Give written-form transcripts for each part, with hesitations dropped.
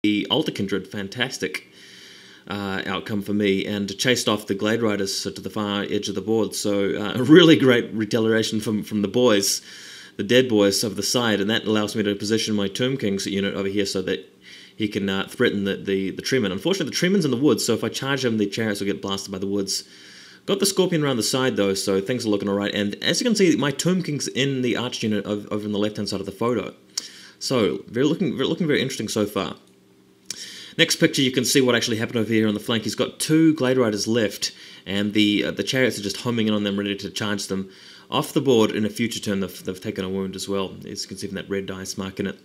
the Altar Kindred, fantastic outcome for me, and chased off the Glade Riders to the far edge of the board. So a really great retaliation from the boys, the dead boys over the side, and that allows me to position my Tomb Kings unit over here so that he can threaten the Treeman. Unfortunately, the Treeman's in the woods, so if I charge him, the chariots will get blasted by the woods. Got the Scorpion around the side though, so things are looking alright. And as you can see, my Tomb King's in the Arch unit over on the left-hand side of the photo. So, looking very interesting so far. Next picture, you can see what actually happened over here on the flank. He's got 2 Glade Riders left, and the chariots are just homing in on them, ready to charge them off the board. In a future turn, they've taken a wound as well, as you can see from that red dice marking it.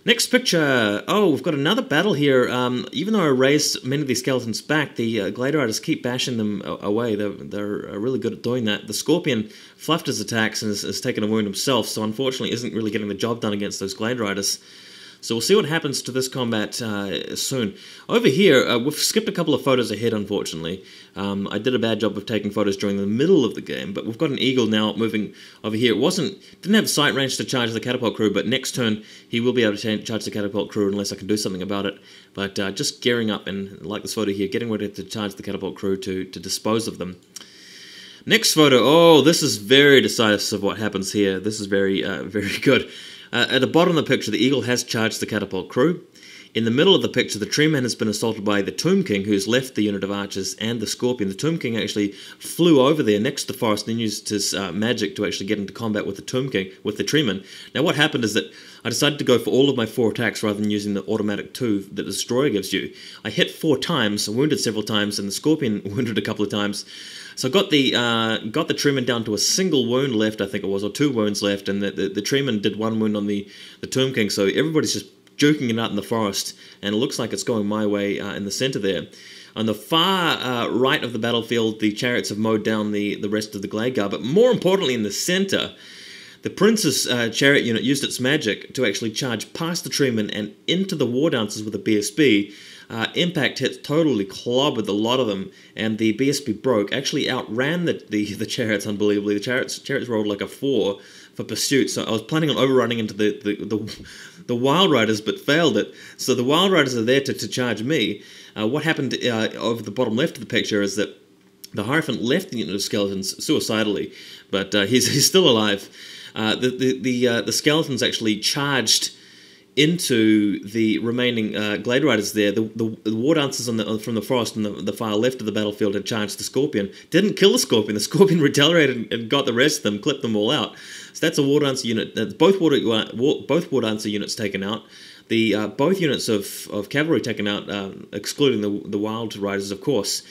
Next picture. Oh, we've got another battle here. Even though I raised many of these skeletons back, the Glade Riders keep bashing them away. They're really good at doing that. The Scorpion fluffed his attacks and has taken a wound himself, so unfortunately isn't really getting the job done against those Glade Riders. So we'll see what happens to this combat soon. Over here, we've skipped a couple of photos ahead, unfortunately. I did a bad job of taking photos during the middle of the game, but we've got an Eagle now moving over here. Didn't have sight range to charge the Catapult Crew, but next turn he will be able to charge the Catapult Crew unless I can do something about it. But just gearing up, and like this photo here, getting ready to charge the Catapult Crew to dispose of them. Next photo. Oh, this is very decisive what happens here. This is very good. At the bottom of the picture, the Eagle has charged the Catapult Crew. In the middle of the picture, the Treeman has been assaulted by the Tomb King, who's left the unit of archers, and the Scorpion. The Tomb King actually flew over there next to the forest and then used his magic to actually get into combat with the Tomb King, with the Treeman. Now what happened is that I decided to go for all of my 4 attacks rather than using the automatic 2 that the Destroyer gives you. I hit 4 times, wounded several times, and the Scorpion wounded a couple of times. So I got the Treeman down to a single wound left, I think it was, or 2 wounds left, and the Treeman did 1 wound on the Tomb King, so everybody's just juking it out in the forest, and it looks like it's going my way in the center there. On the far right of the battlefield, the chariots have mowed down the rest of the Glade Guard, but more importantly in the center, the Prince's chariot unit used its magic to actually charge past the Treeman and into the War Dancers with a BSB. Impact hits totally clobbered a lot of them, and the BSB broke. Actually outran the chariots unbelievably. The chariots rolled like a 4 for pursuit, so I was planning on overrunning into the Wild Riders, but failed it. So the Wild Riders are there to charge me. What happened over the bottom left of the picture is that the Hierophant left the unit of skeletons suicidally, but he's still alive. The skeletons actually charged into the remaining Glade Riders there. The War Dancers from the forest and the far left of the battlefield had charged the Scorpion. Didn't kill the Scorpion. The Scorpion retaliated and got the rest of them, clipped them all out. So that's a War Dancer unit. Both War Dancer units taken out. Both units of cavalry taken out, excluding the Wild Riders, of course.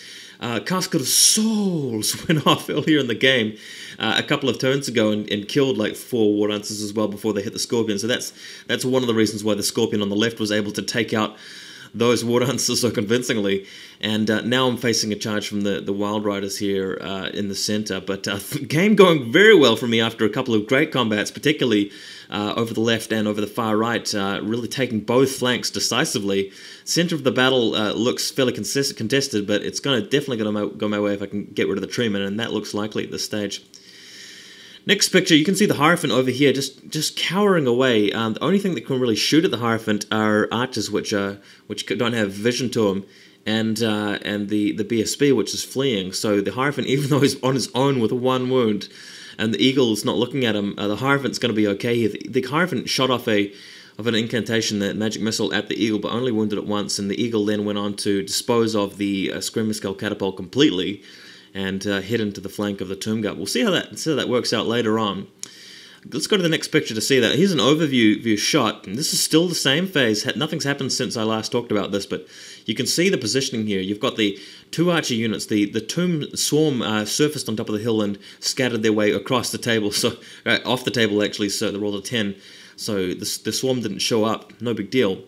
Casket of Souls went off earlier in the game a couple of turns ago and killed like 4 War Dancers as well before they hit the Scorpion. So that's one of the reasons why the Scorpion on the left was able to take out those War Dancers so convincingly. And now I'm facing a charge from the Wild Riders here in the center. But game going very well for me after a couple of great combats, particularly over the left and over the far right, really taking both flanks decisively. Center of the battle looks fairly contested, but it's definitely going to go my way if I can get rid of the Treeman, and that looks likely at this stage. Next picture, you can see the Hierophant over here just cowering away. The only thing that can really shoot at the Hierophant are archers, which don't have vision to them, and the BSB, which is fleeing. So the Hierophant, even though he's on his own with 1 wound, and the Eagle's not looking at him, the Hierophant's going to be okay here. The Hierophant shot off an incantation, that magic missile, at the Eagle, but only wounded it once, and the Eagle then went on to dispose of the Screamer Skull Catapult completely, and hit into the flank of the Tomb Guard. We'll see how that works out later on. Let's go to the next picture to see that. Here's an overview shot, and this is still the same phase. Nothing's happened since I last talked about this, but you can see the positioning here. You've got the 2 archer units. The Tomb Swarm surfaced on top of the hill and scattered their way across the table, so off the table actually, so they rolled a 10. So the Swarm didn't show up, no big deal.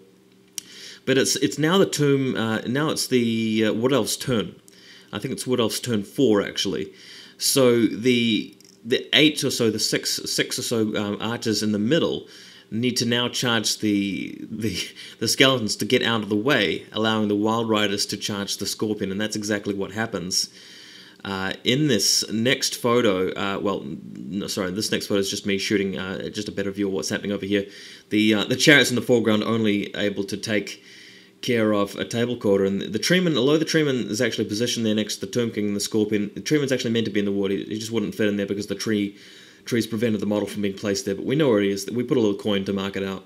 But it's now the Tomb, now it's the Wood Elf's turn. I think it's Wood Elf's turn 4 actually. So the 8 or so, the six or so archers in the middle need to now charge the skeletons to get out of the way, allowing the Wild Riders to charge the Scorpion, and that's exactly what happens. In this next photo, this next photo is just me shooting just a better view of what's happening over here. The chariots in the foreground only able to take care of a table quarter, and the treeman, although the treeman is actually positioned there next to the Tomb King and the Scorpion, the treeman's actually meant to be in the water. He just wouldn't fit in there because the trees prevented the model from being placed there, but we know where he is. We put a little coin to mark it out.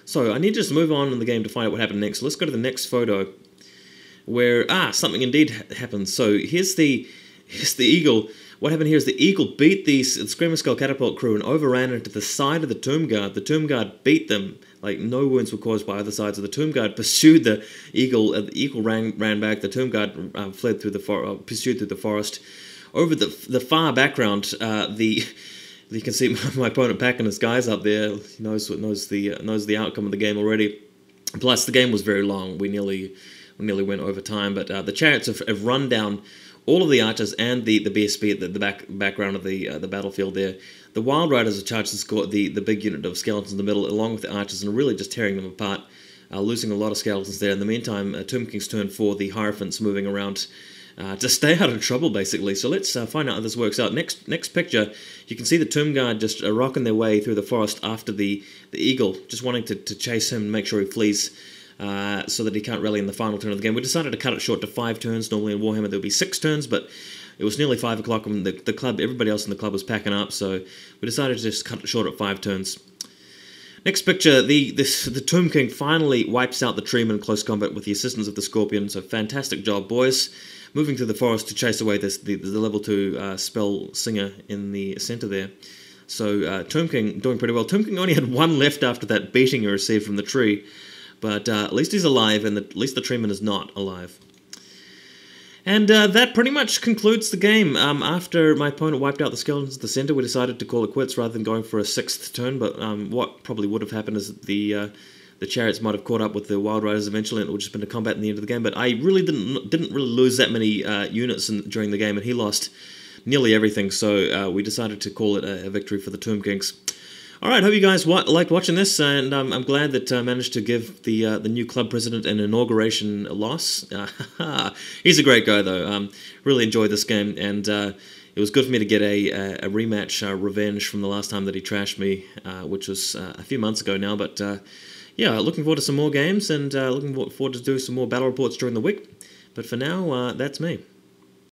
So I need to just move on in the game to find out what happened next. So let's go to the next photo, where something indeed happens. So here's the eagle. What happened here is the eagle beat the Screamer Skull catapult crew and overran into the side of the Tomb Guard. The Tomb Guard beat them. Like, no wounds were caused by either side. So the Tomb Guard pursued the eagle. The eagle ran back. The Tomb Guard fled through pursued through the forest. Over the far background, you can see my opponent packing his guys up there. He knows the outcome of the game already. Plus, the game was very long. We nearly went over time. But the chariots have run down all of the archers and the BSB at the background of the battlefield there. The Wild Riders have charged the big unit of skeletons in the middle, along with the archers, and are really just tearing them apart, losing a lot of skeletons there. In the meantime, Tomb King's turn 4, the Hierophants moving around to stay out of trouble, basically. So let's find out how this works out. Next picture, you can see the Tomb Guard just rocking their way through the forest after the eagle, just wanting to chase him and make sure he flees, so that he can't rally in the final turn of the game. We decided to cut it short to 5 turns. Normally in Warhammer there would be 6 turns, but it was nearly 5 o'clock and everybody else in the club was packing up, so we decided to just cut it short at 5 turns. Next picture, the Tomb King finally wipes out the treeman in close combat with the assistance of the Scorpion, so fantastic job, boys. Moving through the forest to chase away the level 2 spell singer in the center there. So Tomb King doing pretty well. Tomb King only had 1 left after that beating he received from the tree. But at least he's alive, and at least the treeman is not alive. And that pretty much concludes the game. After my opponent wiped out the skeletons at the center, we decided to call it quits rather than going for a 6th turn. But what probably would have happened is that the chariots might have caught up with the Wild Riders eventually, and it would just been a combat in the end of the game. But I really didn't really lose that many units during the game, and he lost nearly everything. So we decided to call it a victory for the Tomb Kings. Alright, hope you guys liked watching this, and I'm glad that I managed to give the new club president an inauguration loss. He's a great guy, though. Really enjoyed this game, and it was good for me to get a rematch revenge from the last time that he trashed me, which was a few months ago now. But yeah, looking forward to some more games, and looking forward to doing some more battle reports during the week. But for now, that's me.